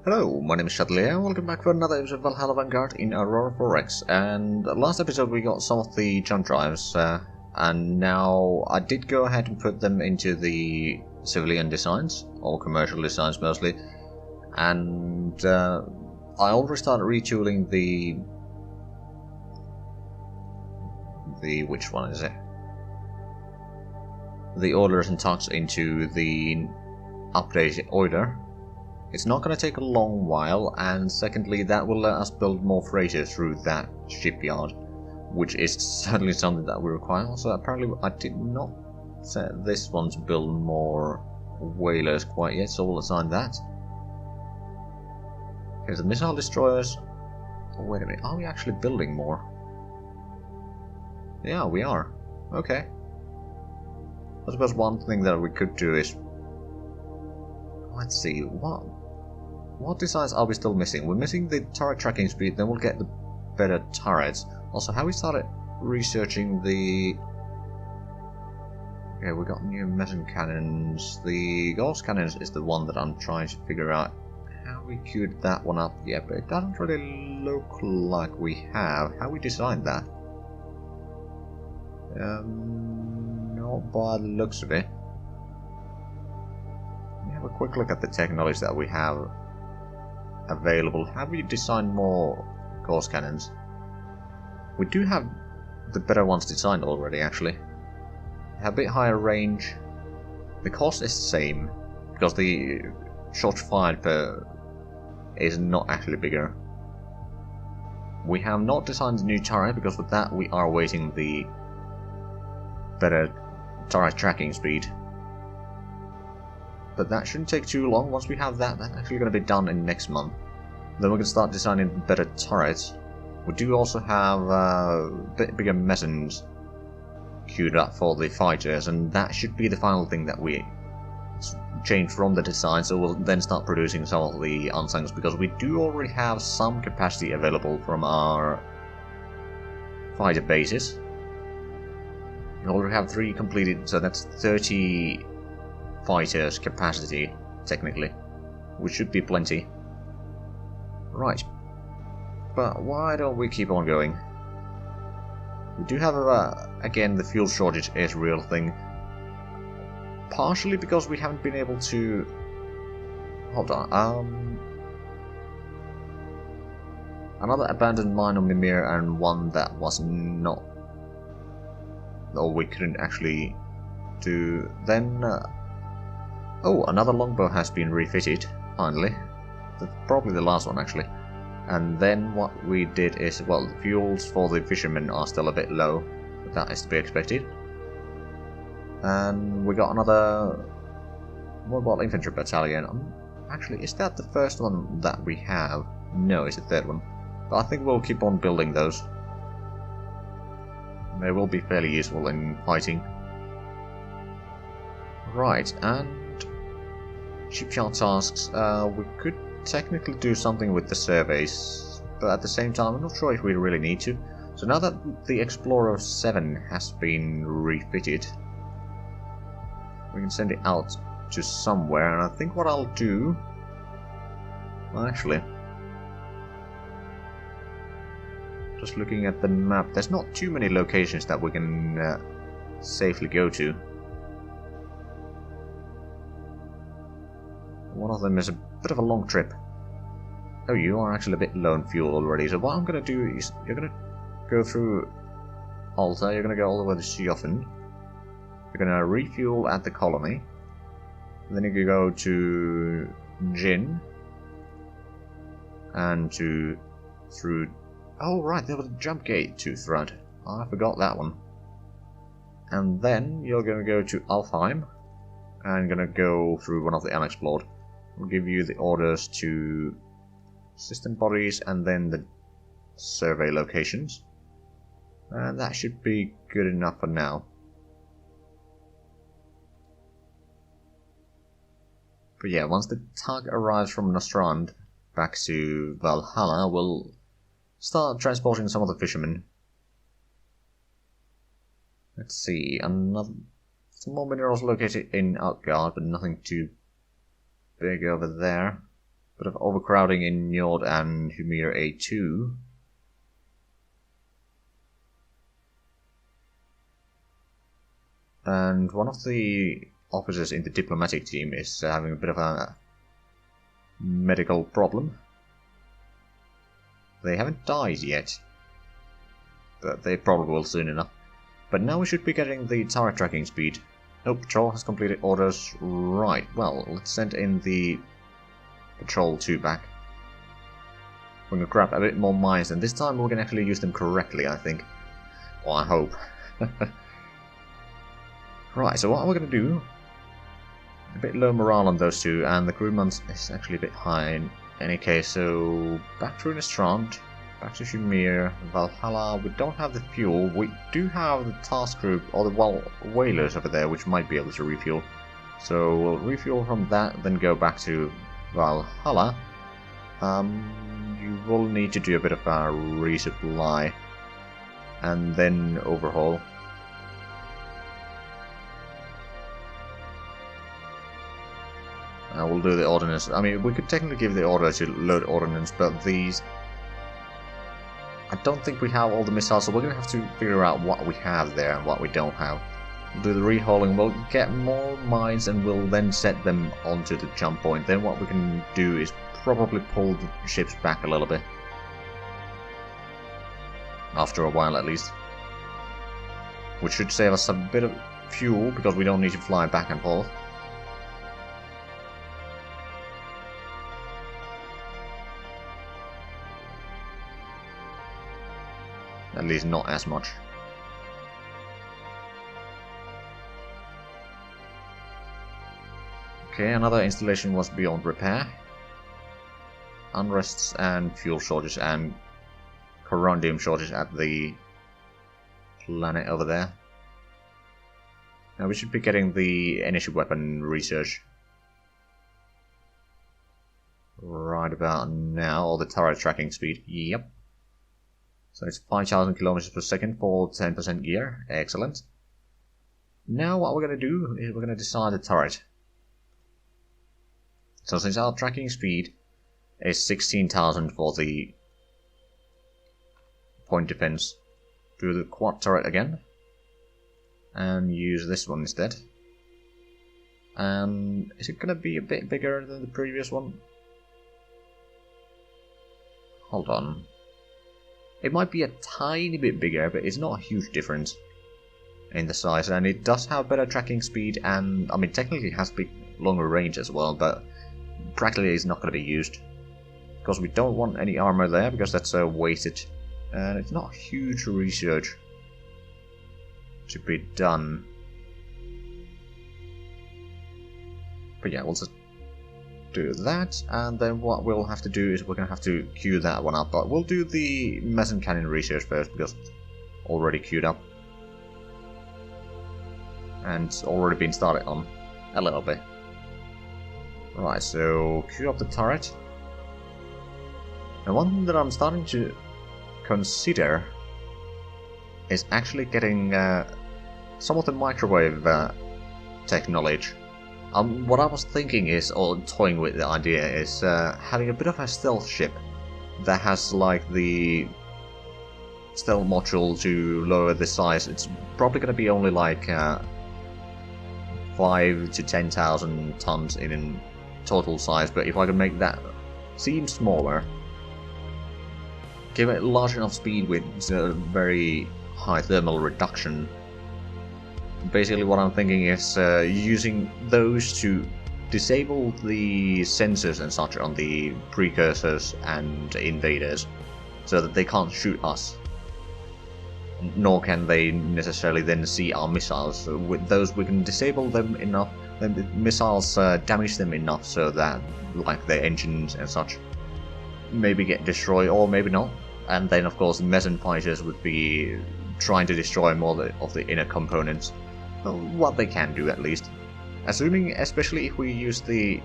Hello, my name is Zhatelier and welcome back for another episode of Valhalla Vanguard in Aurora 4X. And last episode we got some of the jump drives, and now I did go ahead and put them into the civilian designs, or commercial designs mostly. And I already started retooling the which one is it? The orders and tugs into the updated order. It's not going to take a long while, and secondly, that will let us build more freighters through that shipyard, which is certainly something that we require. Also, apparently I did not set this one to build more whalers quite yet, so we'll assign that. Okay, the missile destroyers. Oh, wait a minute, are we actually building more? Yeah, we are. Okay. I suppose one thing that we could do is... Let's see, what designs are we still missing? We're missing the turret tracking speed, then we'll get the better turrets. Also, have we started researching the... Okay, we got new metal cannons. The gauss cannons is the one that I'm trying to figure out how we queued that one up. Yeah, but it doesn't really look like we have. How we designed that? Not by the looks of it. Have a quick look at the technology that we have available. Have we designed more gauss cannons? We do have the better ones designed already, actually. They have a bit higher range. The cost is the same, because the shots fired per is not actually bigger. We have not designed the new turret, because with that we are waiting the better turret tracking speed. But that shouldn't take too long. Once we have that, that's actually going to be done in next month. Then we can start designing better turrets. We do also have a bit bigger mezzanines queued up for the fighters, and that should be the final thing that we change from the design, so we'll then start producing some of the unsungs, because we do already have some capacity available from our fighter bases. We already have 3 completed, so that's 30 fighters capacity, technically, which should be plenty. Right, but why don't we keep on going? We do have again, the fuel shortage is a real thing, partially because we haven't been able to... Hold on, another abandoned mine on Mimir, and one that was not, or we couldn't actually do. Then oh, another longbow has been refitted, finally. That's probably the last one, actually. And then what we did is, well, the fuels for the fishermen are still a bit low, but that is to be expected. And we got another mobile infantry battalion. Actually, is that the first one that we have? No, it's the third one. But I think we'll keep on building those. They will be fairly useful in fighting. Right, and shipyard tasks. We could technically do something with the surveys, but at the same time I'm not sure if we really need to. So now that the Explorer 7 has been refitted, we can send it out to somewhere, and I think what I'll do... Well, actually, just looking at the map, there's not too many locations that we can safely go to. One of them is a bit of a long trip. Oh, you are actually a bit low on fuel already, so what I'm going to do is, you're going to go through Alta, you're going to go all the way to Sjoffen, you're going to refuel at the colony, then you can go to Jin, and through... Oh right, there was a jump gate to Thrud. I forgot that one. And then you're going to go to Alfheim, and you're going to go through one of the unexplored. We'll give you the orders to system bodies and then the survey locations. And that should be good enough for now. But yeah, once the tug arrives from Nostrand back to Valhalla, we'll start transporting some of the fishermen. Let's see, some more minerals located in Outguard, but nothing too big over there. Bit of overcrowding in Njord and Humir A2. And one of the officers in the diplomatic team is having a bit of a medical problem. They haven't died yet, but they probably will soon enough. But now we should be getting the turret tracking speed. No, patrol has completed orders. Right, well, let's send in the patrol 2 back. We're gonna grab a bit more mines, and this time we can actually use them correctly, I think. Well, I hope. Right, so what we're gonna do... A bit low morale on those two, and the crew month is actually a bit high in any case, so back to Innistrand, back to Shumir, Valhalla. We don't have the fuel. We do have the task group, or the whalers over there, which might be able to refuel. So we'll refuel from that, then go back to Valhalla. You will need to do a bit of a resupply, and then overhaul. We'll do the ordnance. I mean, we could technically give the order to load ordnance, but these... I don't think we have all the missiles, so we're going to have to figure out what we have there and what we don't have. We'll do the rehauling, we'll get more mines, and we'll then set them onto the jump point. Then what we can do is probably pull the ships back a little bit. After a while, at least. Which should save us a bit of fuel, because we don't need to fly back and forth. At least not as much. Okay, another installation was beyond repair. Unrests and fuel shortage and corundium shortage at the planet over there. Now we should be getting the energy weapon research right about now, or the turret tracking speed. Yep. So it's 5,000 kilometers per second for 10% gear. Excellent. Now what we're going to do is we're going to design the turret. So since our tracking speed is 16,000 for the point defense, do the quad turret again. And use this one instead. And is it going to be a bit bigger than the previous one? Hold on. It might be a tiny bit bigger, but it's not a huge difference in the size, and it does have better tracking speed, and I mean technically it has longer range as well, but practically it's not going to be used because we don't want any armor there, because that's wasted, and it's not huge research to be done. But yeah, we'll just do that, and then what we'll have to do is we're going to have to queue that one up, but we'll do the meson cannon research first, because it's already queued up. And it's already been started on a little bit. Right, so queue up the turret. And one thing that I'm starting to consider is actually getting some of the microwave tech knowledge. What I was thinking is, or toying with the idea, is having a bit of a stealth ship that has like the stealth module to lower the size. It's probably going to be only like 5 to 10,000 tons in total size, but if I can make that seem smaller, give it large enough speed with very high thermal reduction. Basically what I'm thinking is using those to disable the sensors and such on the precursors and invaders, so that they can't shoot us, nor can they necessarily then see our missiles. So with those we can disable them enough, then the missiles damage them enough so that like their engines and such maybe get destroyed, or maybe not. And then of course the meson fighters would be trying to destroy more of the inner components. What they can do, at least. Assuming, especially if we use the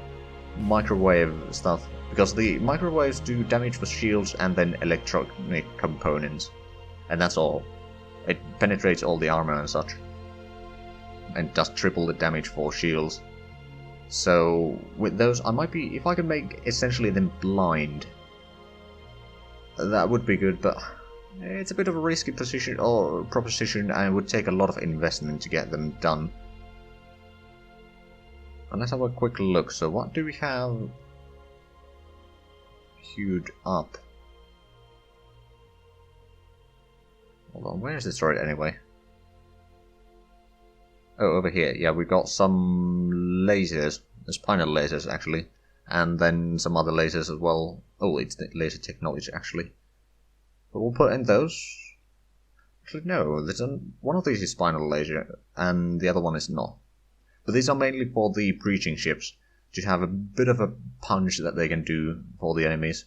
microwave stuff, because the microwaves do damage for shields and then electronic components. And that's all. It penetrates all the armor and such. And does triple the damage for shields. So with those, I might be, if I could make essentially them blind, that would be good, but it's a bit of a risky position or proposition, and it would take a lot of investment to get them done. And let's have a quick look. So what do we have queued up? Hold on, where is this turret anyway? Oh, over here. Yeah, we've got some lasers, spinal lasers actually, and then some other lasers as well. Oh, it's the laser technology actually. But we'll put in those. Actually, no, there's one of these is spinal laser, and the other one is not. But these are mainly for the breaching ships, to have a bit of a punch that they can do for the enemies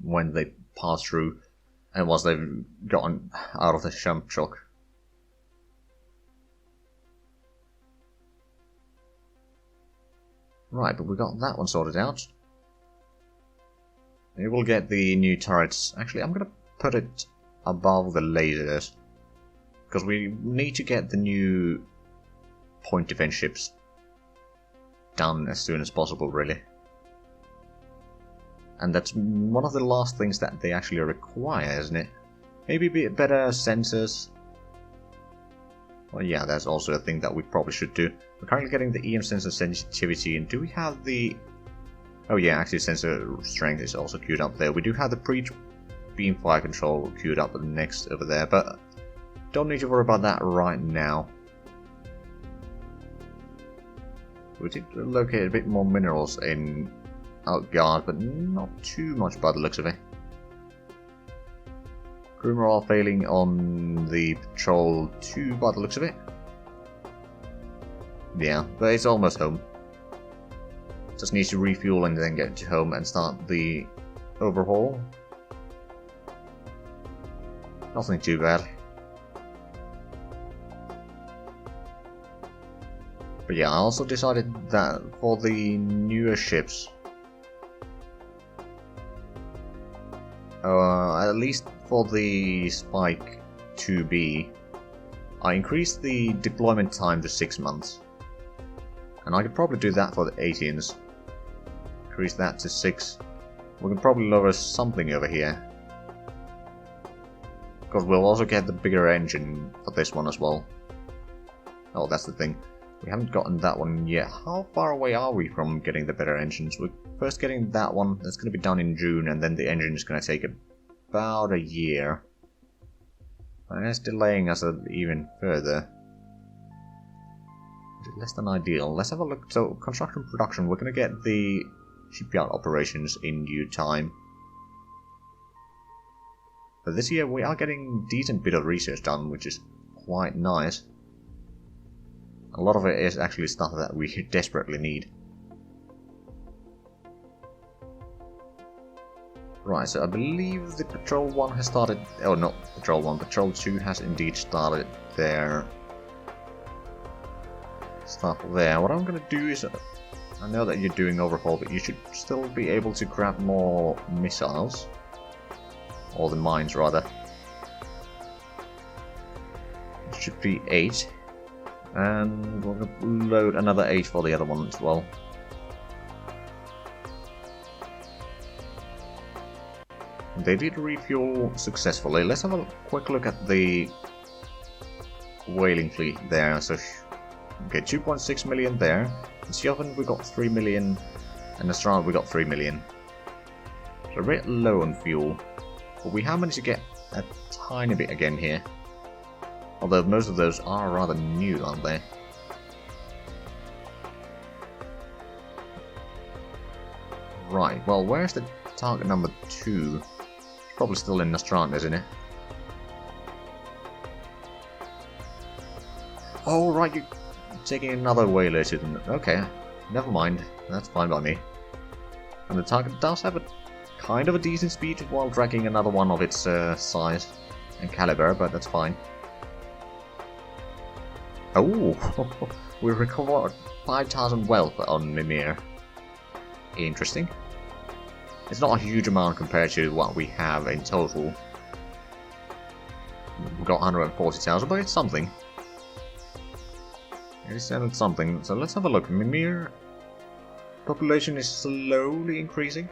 when they pass through, and once they've gotten out of the jump shock. Right, but we got that one sorted out. We will get the new turrets. Actually, I'm going to put it above the lasers, because we need to get the new point defense ships done as soon as possible, really. And that's one of the last things that they actually require, isn't it? Maybe a bit better sensors. Well, yeah, that's also a thing that we probably should do. We're currently getting the EM sensor sensitivity, and do we have the... Oh yeah, actually sensor strength is also queued up there. We do have the pre-beam fire control queued up next over there, but don't need to worry about that right now. We did locate a bit more minerals in Outguard, but not too much by the looks of it. Crew morale failing on the Patrol 2 by the looks of it. Yeah, but it's almost home. Just needs to refuel and then get to home and start the overhaul. Nothing too bad. But yeah, I also decided that for the newer ships, at least for the Spike 2B, I increased the deployment time to 6 months. And I could probably do that for the 18s. Increase that to 6. We can probably lower something over here. Because we'll also get the bigger engine for this one as well. Oh, that's the thing. We haven't gotten that one yet. How far away are we from getting the better engines? We're first getting that one. That's going to be done in June, and then the engine is going to take about a year. And it's delaying us even further. Less than ideal. Let's have a look. So, construction production, we're going to get the shipyard operations in due time. But this year we are getting a decent bit of research done, which is quite nice. A lot of it is actually stuff that we desperately need. Right, so I believe the Patrol 1 has started... Oh, not Patrol 1, Patrol 2 has indeed started their stuff there. What I'm going to do is... I know that you're doing overhaul, but you should still be able to grab more missiles. Or the mines, rather. It should be 8. And we're going to load another 8 for the other one as well. They did refuel successfully. Let's have a quick look at the whaling fleet there. So, okay, 2.6 million there. In Sjöven we got 3 million, and Astrana we got 3 million. So a bit low on fuel, but we have managed to get a tiny bit again here. Although most of those are rather new, aren't they? Right, well, where's the target number 2? It's probably still in Nostrand, isn't it? Oh, right, you're taking another whaler to them. Okay, never mind. That's fine by me. And the target does have a kind of a decent speed while dragging another one of its size and caliber, but that's fine. Oh, we recovered 5,000 wealth on Mimir. Interesting. It's not a huge amount compared to what we have in total. We've got 140,000, but it's something. It is something. So let's have a look. Mimir population is slowly increasing.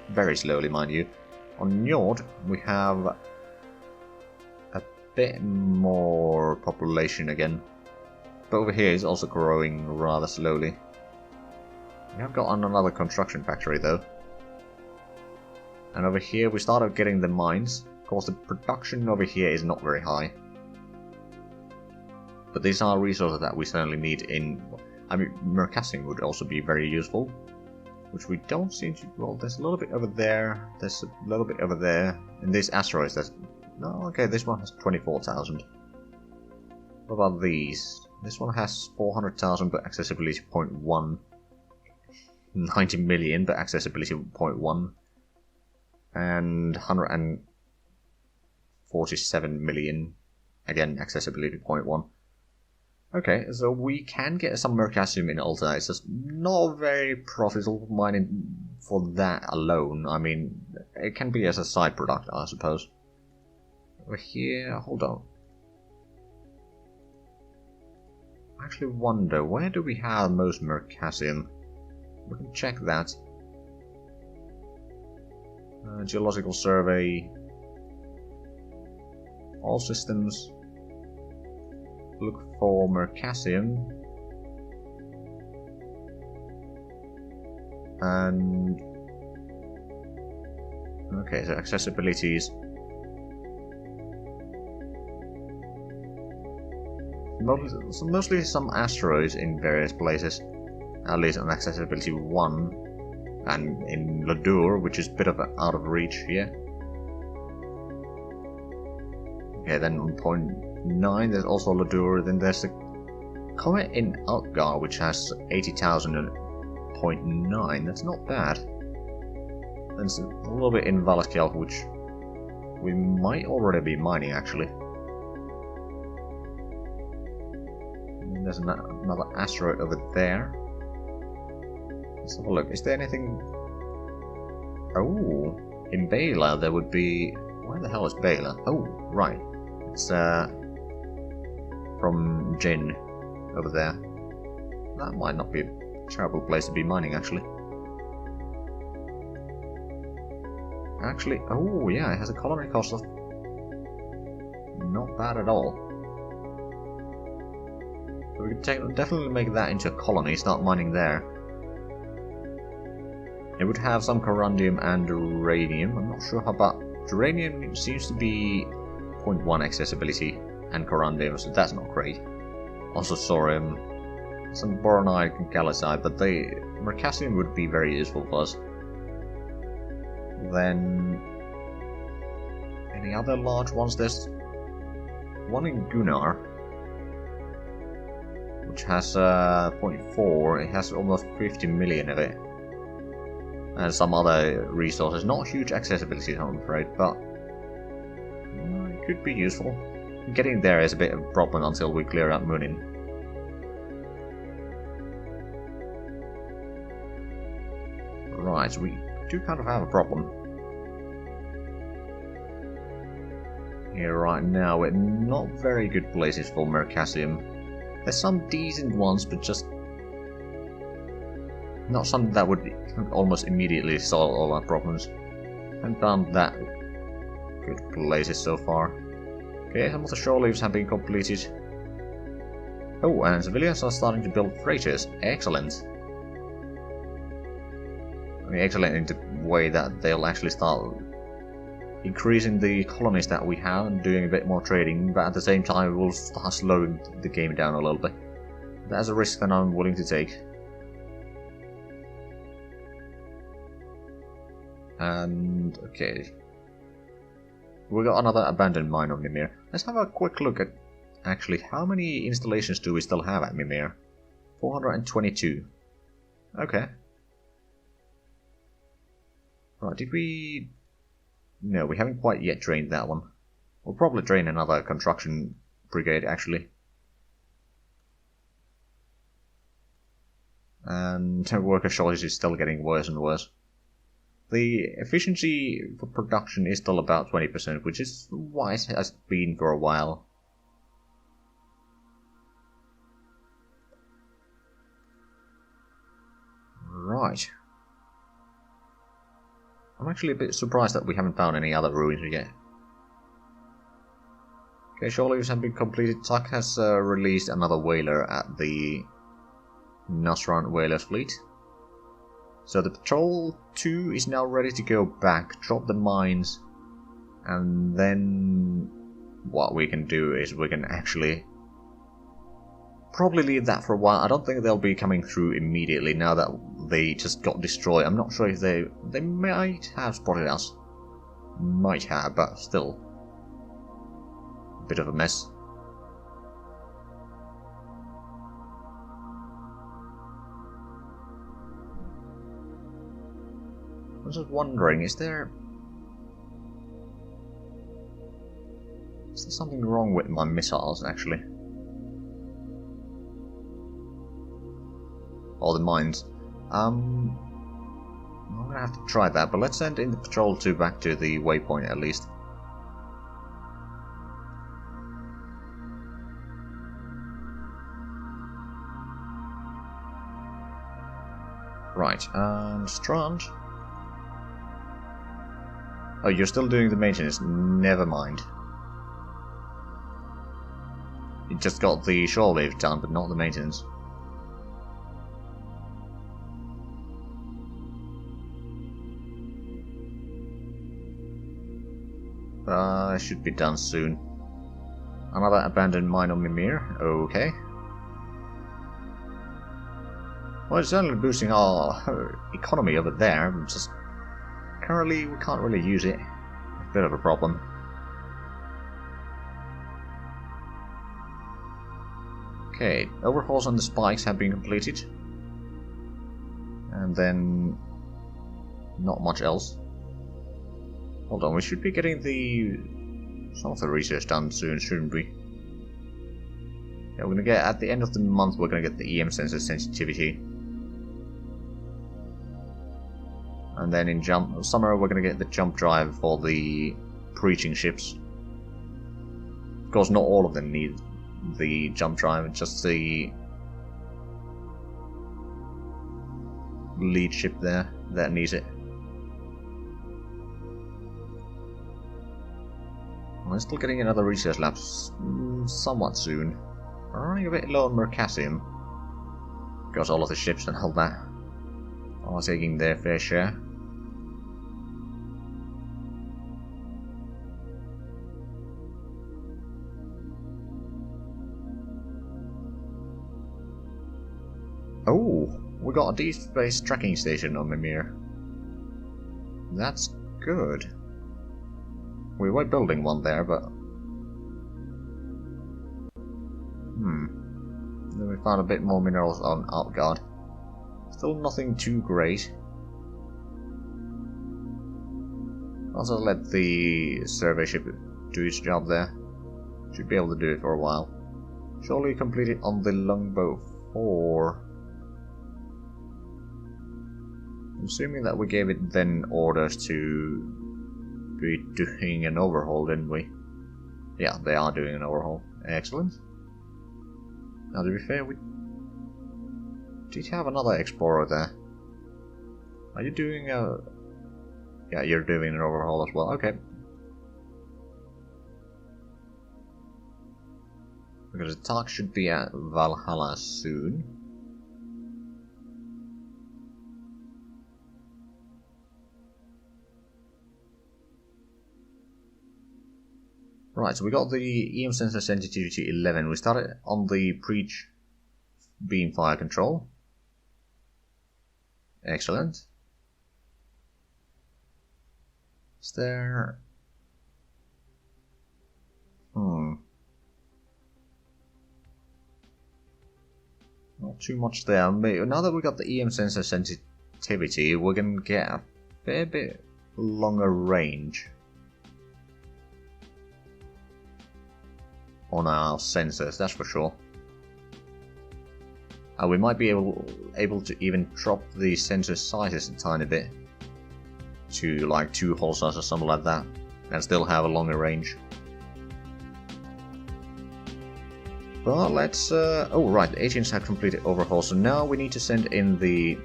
Very slowly, mind you. On Njord, we have a bit more population again. But over here is also growing rather slowly. We have got another construction factory though. And over here we started getting the mines. Of course the production over here is not very high. But these are resources that we certainly need in... I mean, Mercassium would also be very useful. Which we don't seem to... Well, there's a little bit over there. There's a little bit over there. And these asteroids, there's... No, okay, this one has 24,000. What about these? This one has 400,000 but accessibility 0.1. 90 million but accessibility 0.1. And 147 million. Again, accessibility 0.1. Okay, so we can get some Mercassium in Alta. It's just not very profitable mining for that alone. I mean, it can be as a side product, I suppose. Over here, hold on. I actually wonder, where do we have most Mercassium? We can check that. Geological survey. All systems. Look for Mercassium. And... okay, so accessibilities. Mostly some asteroids in various places. At least on accessibility 1. And in Ladur, which is a bit of out of reach here. Okay, then on point 9 there's also Ladur. Then there's the comet in Outgar, which has 80,000 and 0.9. That's not bad. There's a little bit in Valaskjalf, which we might already be mining actually. And there's another asteroid over there. Let's have a look. Is there anything... oh, in Bela there would be... where the hell is Bela? Oh, right. It's from Jin over there. That might not be a terrible place to be mining, actually. Actually, oh yeah, it has a colony cost of... not bad at all. So we could definitely make that into a colony, start mining there. It would have some corundium and uranium. I'm not sure how about... uranium seems to be 0.1 accessibility and corundium, so that's not great. Also thorium, some boronite and calcite, but Mercassium would be very useful for us. Then... any other large ones? There's one in Gunnar, which has 0.4, it has almost 50 million of it. And some other resources, not huge accessibility I'm afraid, but it could be useful. Getting there is a bit of a problem until we clear out Munin. Right, so we do kind of have a problem. Here right now, we're not very good places for Mercassium. There's some decent ones, but just not something that would almost immediately solve all our problems. Haven't found that good places so far. Okay, some of the shore leaves have been completed. Oh, and civilians are starting to build freighters. Excellent. I mean, excellent in the way that they'll actually start increasing the colonies that we have and doing a bit more trading, but at the same time we'll start slowing the game down a little bit. That's a risk that I'm willing to take. And okay, we got another abandoned mine on Mimir. Let's have a quick look at actually how many installations do we still have at Mimir. 422. Okay. Right, did we... no, we haven't quite yet drained that one. We'll probably drain another construction brigade actually. And worker shortage is still getting worse and worse. The efficiency for production is still about 20%, which is what it has been for a while. Right. I'm actually a bit surprised that we haven't found any other ruins yet. Okay, shore leaves have been completed. Tuck has released another whaler at the Nasran Whalers fleet. So the Patrol 2 is now ready to go back, drop the mines, and then what we can do is we can actually probably leave that for a while. I don't think they'll be coming through immediately now that they just got destroyed. I'm not sure if they might have spotted us. Might have, but still. A bit of a mess. I was just wondering, is there something wrong with my missiles, actually? Or the mines. I'm gonna have to try that, but let's send in the Patrol 2 back to the waypoint at least. Right, and Strand. Oh, you're still doing the maintenance, never mind. You just got the shore leave done, but not the maintenance. Should be done soon. Another abandoned mine on Mimir, okay. Well, it's certainly boosting our economy over there, just currently we can't really use it. A bit of a problem. Okay, overhauls on the spikes have been completed. And then not much else. Hold on, we should be getting some of the research done soon, shouldn't we? Yeah, we're gonna get, at the end of the month, we're gonna get the EM sensor sensitivity. And then in summer, we're gonna get the jump drive for the preaching ships. Of course, not all of them need the jump drive, just the lead ship there that needs it. We're still getting another research lab somewhat soon. We're running a bit low on Mercassium. Because all of the ships and all that are taking their fair share. Oh, we got a deep space tracking station on Mimir. That's good. We were building one there, but then we found a bit more minerals on Outguard. Still nothing too great. Also let the survey ship do its job there. Should be able to do it for a while. Surely completed on the Longbow 4. I'm assuming that we gave it then orders to be doing an overhaul, didn't we? Yeah, they are doing an overhaul. Excellent. Now, to be fair, we did have another explorer there. Are you doing a... Yeah, you're doing an overhaul as well. Okay. Because the talk should be at Valhalla soon. Right, so we got the EM sensor sensitivity 11. We started on the preach beam fire control. Excellent. Is there... Not too much there. Now that we got the EM sensor sensitivity, we're gonna get a fair bit longer range on our sensors, that's for sure. We might be able to even drop the sensor sizes a tiny bit to like 2 hull size or something like that, and still have a longer range. But let's... oh right, the agents have completed overhaul, so now we need to send in the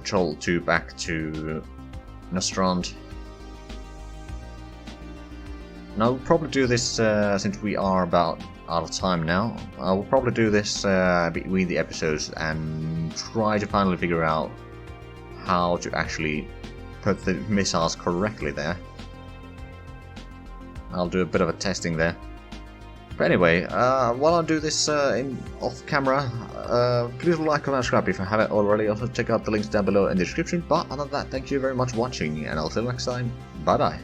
Troll 2 back to Nostrand. Now we'll probably do this, since we are about out of time now, I will probably do this between the episodes and try to finally figure out how to actually put the missiles correctly there. I'll do a bit of a testing there. But anyway, while I do this off camera, please like, comment, and subscribe if you haven't already. Also check out the links down below in the description. But other than that, thank you very much for watching, and I'll see you next time. Bye bye.